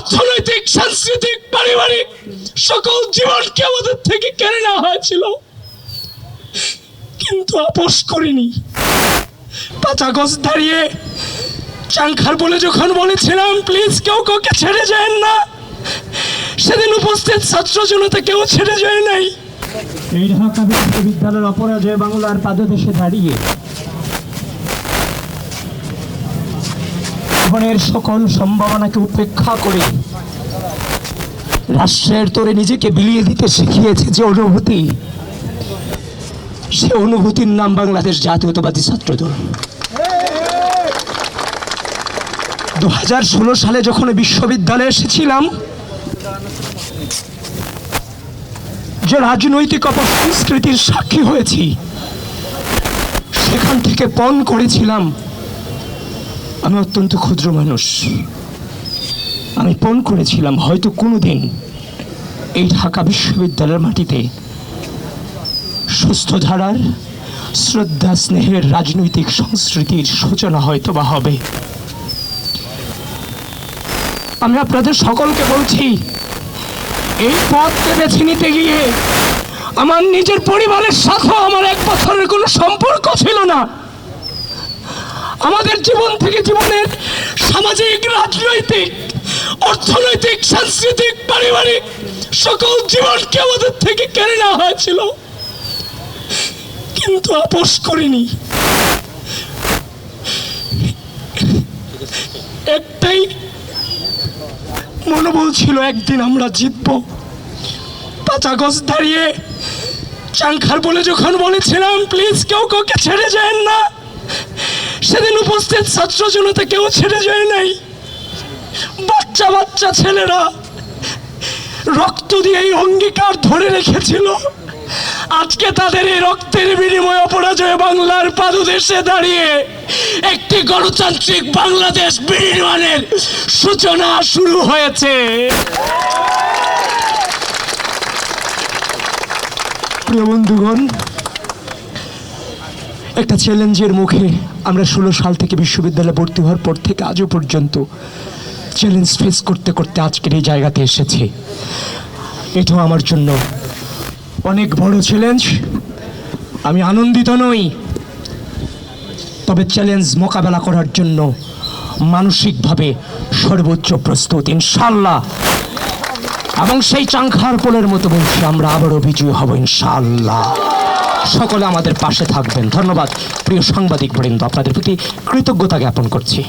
অর্থনৈতিক, সাংস্কৃতিক, পারিবারিক সকল জীবনকে আমাদের থেকে কেড়ে নেওয়া হয়েছিল, কিন্তু আপোষ করিনি। 5 আগস্ট দাঁড়িয়ে চাংখার বলে যখন বলেছিলাম প্লিজ কেউ কাউকে ছেড়ে যায় না, সেদিন উপস্থিত ছাত্র জনতা কেউ ছেড়ে যায় নাই। এই ঢাকা বিশ্ববিদ্যালয়ের অপরাজয় বাংলার পাদদেশে দাঁড়িয়ে জীবনের সকল সম্ভাবনাকে উপেক্ষা করে রাষ্ট্রের তোরে নিজেকে বিলিয়ে দিতে শিখিয়েছে যে অনুভূতি, সে অনুভূতির নাম বাংলাদেশ জাতীয়তাবাদী ছাত্রদল। 2016 সালে যখন বিশ্ববিদ্যালয়ে এসেছিলাম, যে রাজনৈতিক অপসংস্কৃতির সাক্ষী হয়েছি, সেখান থেকে পণ করেছিলাম আমি অত্যন্ত ক্ষুদ্র মানুষ। আমি পণ করেছিলাম হয়তো কোনোদিন এই ঢাকা বিশ্ববিদ্যালয়ের মাটিতে সুস্থ ধারার শ্রদ্ধা স্নেহের রাজনৈতিক সংস্কৃতির সূচনা হয়তো বা হবে। আমি আপনাদের সকলকে বলছি, এই পথকে বেছে নিতে গিয়ে আমার নিজের পরিবারের সাথেও আমার 1 বছরের কোনো সম্পর্ক ছিল না। আমাদের জীবন থেকে জীবনের সামাজিক, রাজনৈতিক, অর্থনৈতিক, সাংস্কৃতিক, পারিবারিক সকল জীবনকে আমাদের থেকে কেড়ে নেওয়া হয়েছিল, কিন্তু আপোষ করিনি। একটাই মনোবল ছিল, একদিন আমরা জিতবো। 5 আগস্ট দাঁড়িয়ে চাংখার বলে যখন বলেছিলাম প্লিজ কেউ কাউকে ছেড়ে যায় না, সেদিন উপস্থিত ছাত্র জনতা কেউ ছেড়ে যায় নাই। বাচ্চা বাচ্চা ছেলেরা রক্ত দিয়ে এই অঙ্গীকার ধরে রেখেছিল। আজকে তাদের এই রক্তের বিনিময়ে অপরাজয় বাংলার পাদদেশে দাঁড়িয়ে একটি গণতান্ত্রিক বাংলাদেশ বিনির্মাণের সূচনা শুরু হয়েছে। প্রিয় বন্ধুগণ, একটা চ্যালেঞ্জের মুখে আমরা 16 সাল থেকে বিশ্ববিদ্যালয়ে ভর্তি হওয়ার পর থেকে আজও পর্যন্ত চ্যালেঞ্জ ফেস করতে করতে আজকের এই জায়গাতে এসেছি। এটাও আমার জন্য অনেক বড় চ্যালেঞ্জ। আমি আনন্দিত নই, তবে চ্যালেঞ্জ মোকাবেলা করার জন্য মানসিকভাবে সর্বোচ্চ প্রস্তুত ইনশাআল্লাহ। এবং সেই চাংখার পোলের মতো বলছি, আমরা আবারও বিজয়ী হব ইনশাআল্লাহ। সকলে আমাদের পাশে থাকবেন। ধন্যবাদ প্রিয় সাংবাদিক বৃন্দ, আপনাদের প্রতি কৃতজ্ঞতা জ্ঞাপন করছি।